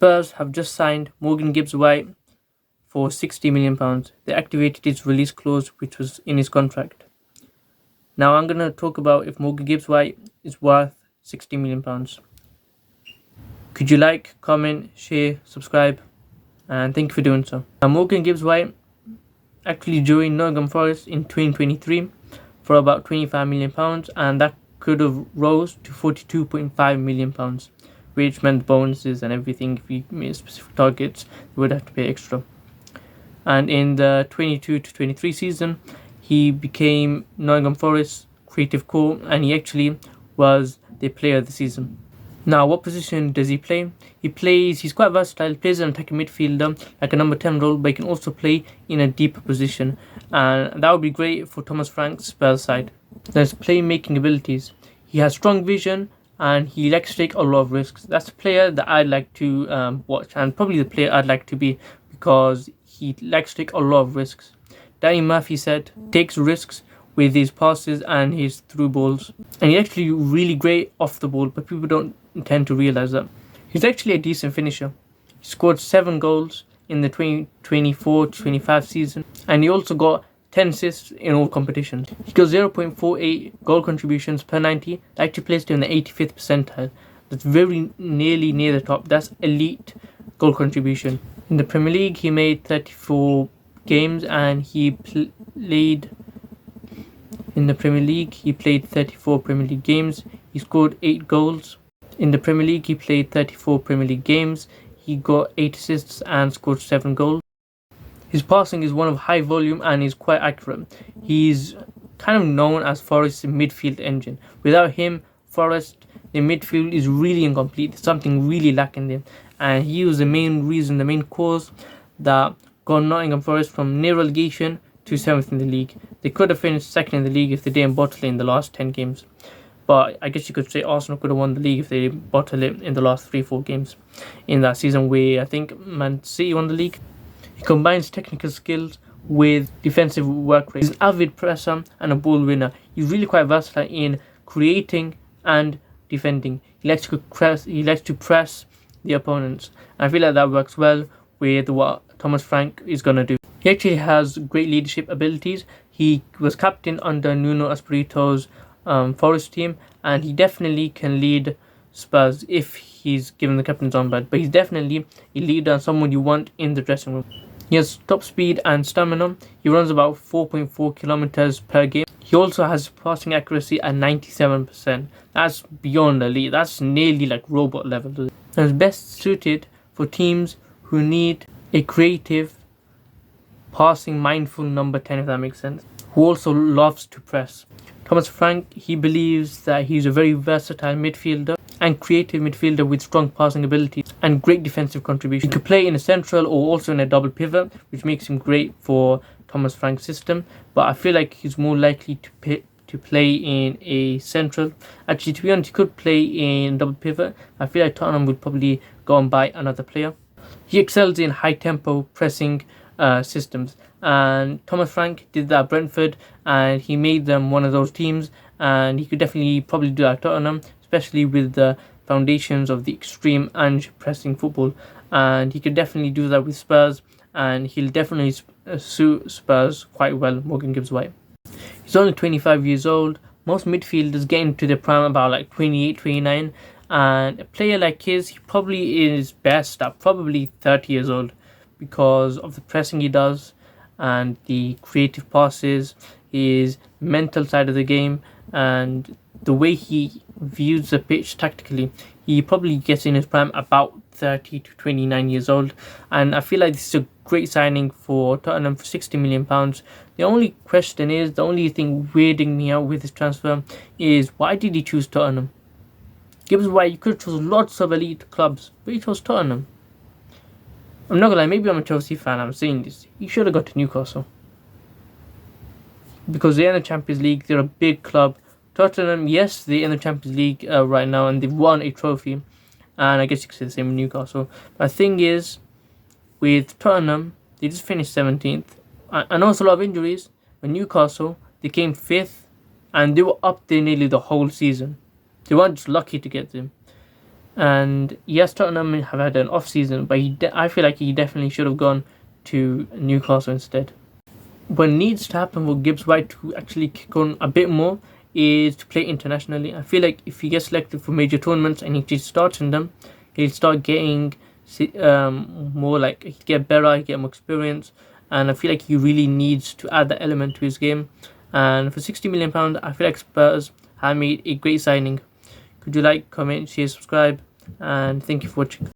Spurs have just signed Morgan Gibbs-White for £60 million. They activated his release clause, which was in his contract. Now I'm going to talk about if Morgan Gibbs-White is worth £60 million. Could you like, comment, share, subscribe, and thank you for doing so. Now Morgan Gibbs-White actually joined Nottingham Forest in 2023 for about £25 million, and that could have rose to £42.5 million, which meant bonuses and everything. If you made specific targets, you would have to pay extra. And in the 22 to 23 season, he became Nottingham Forest creative core, and he actually was the player of the season. Now, what position does he play? He's quite versatile. He plays an attacking midfielder, like a number 10 role, but he can also play in a deeper position. And that would be great for Thomas Frank's Spurs side. There's playmaking abilities. He has strong vision, and he likes to take a lot of risks. That's a player that I'd like to watch, and probably the player I'd like to be, because he likes to take a lot of risks. Danny Murphy said, takes risks with his passes and his through balls. And he's actually really great off the ball, but people don't tend to realise that. He's actually a decent finisher. He scored 7 goals in the 2024-25 season, and he also got 10 assists in all competitions. He got 0.48 goal contributions per 90. That actually placed him in the 85th percentile. That's very nearly near the top. That's elite goal contribution. In the Premier League, he made 34 games, and he played in the Premier League. He played 34 Premier League games. He scored 8 goals. In the Premier League, he played 34 Premier League games. He got 8 assists and scored 7 goals. His passing is one of high volume and is quite accurate. He's kind of known as Forest's midfield engine. Without him, Forest, the midfield is really incomplete. There's something really lacking there. And he was the main reason, the main cause that got Nottingham Forest from near relegation to 7th in the league. They could have finished 2nd in the league if they didn't bottle it in the last 10 games. But I guess you could say Arsenal could have won the league if they bottled it in the last 3-4 games in that season where I think Man City won the league. He combines technical skills with defensive work rate. He's an avid presser and a ball winner. He's really quite versatile in creating and defending. He likes to press the opponents. And I feel like that works well with what Thomas Frank is going to do. He actually has great leadership abilities. He was captain under Nuno Espirito's Forest team, and he definitely can lead Spurs if he's given the captain's armband. But he's definitely a leader and someone you want in the dressing room. He has top speed and stamina. He runs about 4.4 kilometers per game. He also has passing accuracy at 97%. That's beyond elite. That's nearly like robot level. And is best suited for teams who need a creative, passing, mindful number 10, if that makes sense, who also loves to press. Thomas Frank, he believes that he's a very versatile midfielder and creative midfielder with strong passing abilities and great defensive contribution. He could play in a central or also in a double pivot, which makes him great for Thomas Frank's system. But I feel like he's more likely to play in a central. Actually, to be honest, he could play in double pivot. I feel like Tottenham would probably go and buy another player. He excels in high tempo pressing systems, and Thomas Frank did that at Brentford, and he made them one of those teams, and he could definitely probably do that at Tottenham, especially with the foundations of the extreme and pressing football. And he could definitely do that with Spurs, and he'll definitely suit Spurs quite well, Morgan Gibbs-White. He's only 25 years old. Most midfielders get into their prime about like 28, 29, and a player like his, he probably is best at probably 30 years old because of the pressing he does and the creative passes, his mental side of the game, and the way he views the pitch tactically. He probably gets in his prime about 30 to 29 years old, and I feel like this is a great signing for Tottenham for £60 million. The only question is, the only thing weirding me out with this transfer is, why did he choose Tottenham? Gibbs-White, you could have chosen lots of elite clubs, but he chose Tottenham. I'm not gonna lie, maybe I'm a Chelsea fan, I'm saying this. He should have got to Newcastle, because they're in the Champions League, they're a big club. Tottenham, yes, they're in the Champions League right now, and they've won a trophy, and I guess you could say the same with Newcastle. But the thing is, with Tottenham, they just finished 17th. I know it's a lot of injuries, but Newcastle, they came 5th, and they were up there nearly the whole season. They weren't just lucky to get them. And yes, Tottenham have had an off season, but I feel like he definitely should have gone to Newcastle instead. What needs to happen for Gibbs-White to actually kick on a bit more is to play internationally. I feel like if he gets selected for major tournaments and he just starts in them, he'll start getting more, like he'd get better, he'd get more experience, and I feel like he really needs to add that element to his game. And for £60 million, I feel like Spurs have made a great signing. Could you like, comment, share, subscribe, and thank you for watching.